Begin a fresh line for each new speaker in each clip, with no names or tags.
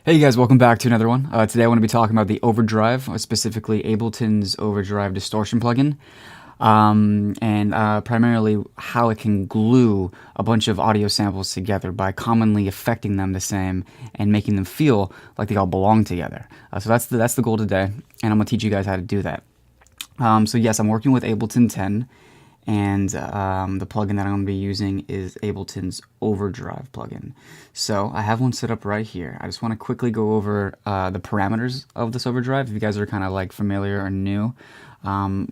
Hey guys, welcome back to another one. Today I want to be talking about the Overdrive, specifically Ableton's Overdrive Distortion plugin, and primarily how it can glue a bunch of audio samples together by commonly affecting them the same and making them feel like they all belong together. So that's the goal today, and I'm going to teach you guys how to do that. So yes, I'm working with Ableton 10. And the plugin that I'm going to be using is Ableton's Overdrive plugin. So I have one set up right here. I just want to quickly go over the parameters of this Overdrive. If you guys are kind of like familiar or new,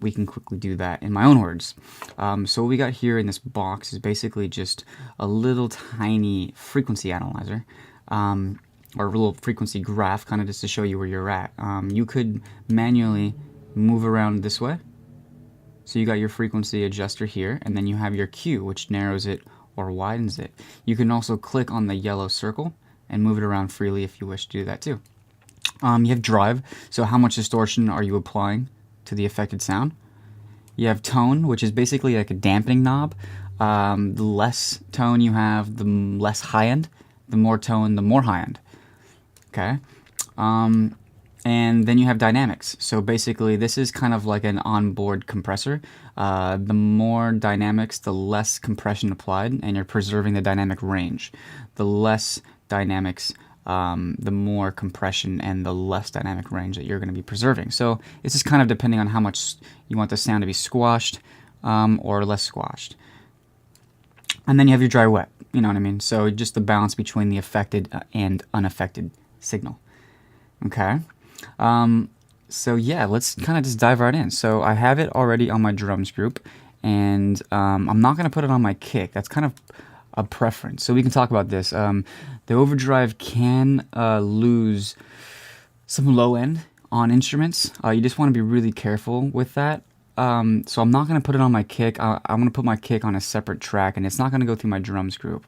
we can quickly do that in my own words. So what we got here in this box is basically just a little tiny frequency analyzer. Or a little frequency graph, kind of just to show you where you're at. You could manually move around this way. So you got your frequency adjuster here, and then you have your Q, which narrows it or widens it. You can also click on the yellow circle and move it around freely if you wish to do that too. You have drive, so how much distortion are you applying to the affected sound? You have tone, which is basically like a dampening knob. The less tone you have, the less high end. The more tone, the more high end. Okay. And then you have dynamics. So basically this is kind of like an onboard compressor. The more dynamics, the less compression applied, and you're preserving the dynamic range. The less dynamics, the more compression and the less dynamic range that you're going to be preserving. So it's just kind of depending on how much you want the sound to be squashed or less squashed. And then you have your dry wet, you know what I mean? So just the balance between the affected and unaffected signal. Okay. So yeah, let's kind of just dive right in. So I have it already on my drums group, and I'm not going to put it on my kick. That's kind of a preference. So we can talk about this. The Overdrive can lose some low end on instruments. You just want to be really careful with that. So I'm not going to put it on my kick. I'm going to put my kick on a separate track, and it's not going to go through my drums group,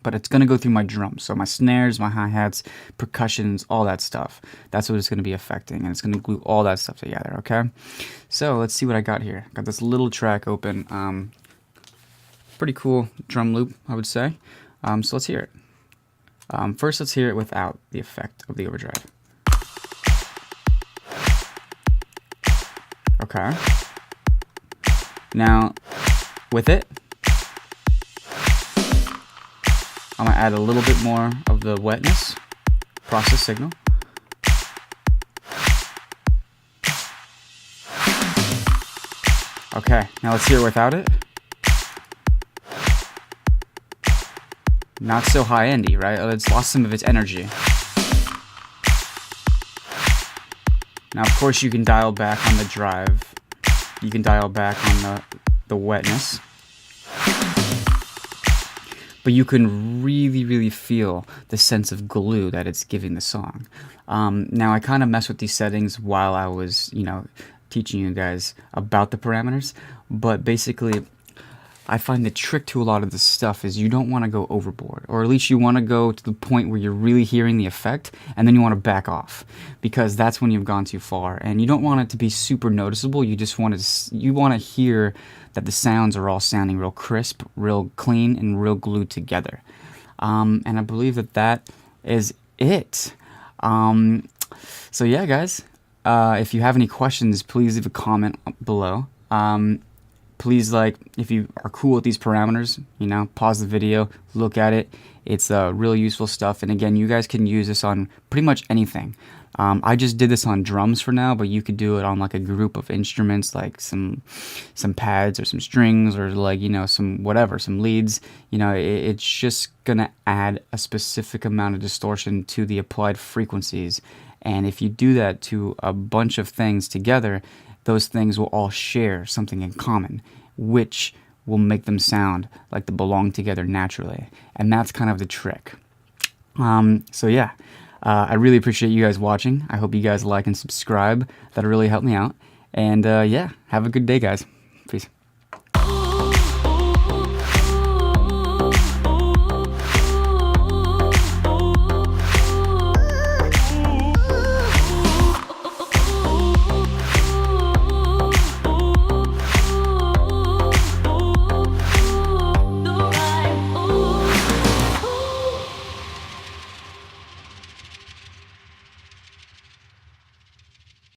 but it's going to go through my drums. So my snares, my hi-hats, percussions, all that stuff. That's what it's going to be affecting, and it's going to glue all that stuff together, okay? So let's see what I got here. Got this little track open. Pretty cool drum loop, I would say. So let's hear it. First, let's hear it without the effect of the overdrive. Okay. Now, with it, I'm going to add a little bit more of the wetness, process signal. Okay, now let's hear it without it. Not so high-endy, right? It's lost some of its energy. Now, of course, you can dial back on the drive. You can dial back on the wetness. But you can really, really feel the sense of glue that it's giving the song. Now, I kind of messed with these settings while I was, teaching you guys about the parameters. But basically, I find the trick to a lot of this stuff is you don't want to go overboard. Or at least you want to go to the point where you're really hearing the effect, and then you want to back off. Because that's when you've gone too far. And you don't want it to be super noticeable. You just want to hear that the sounds are all sounding real crisp, real clean, and real glued together. And I believe that is it. So yeah, guys, if you have any questions, please leave a comment below. Please, if you are cool with these parameters, pause the video, look at it. It's really useful stuff. And again, you guys can use this on pretty much anything. I just did this on drums for now, but you could do it on like a group of instruments, like some pads or some strings or some leads. It's just gonna add a specific amount of distortion to the applied frequencies. And if you do that to a bunch of things together, those things will all share something in common, which will make them sound like they belong together naturally. And that's kind of the trick. So yeah. I really appreciate you guys watching. I hope you guys like and subscribe. That'll really help me out. And yeah, have a good day, guys. Peace.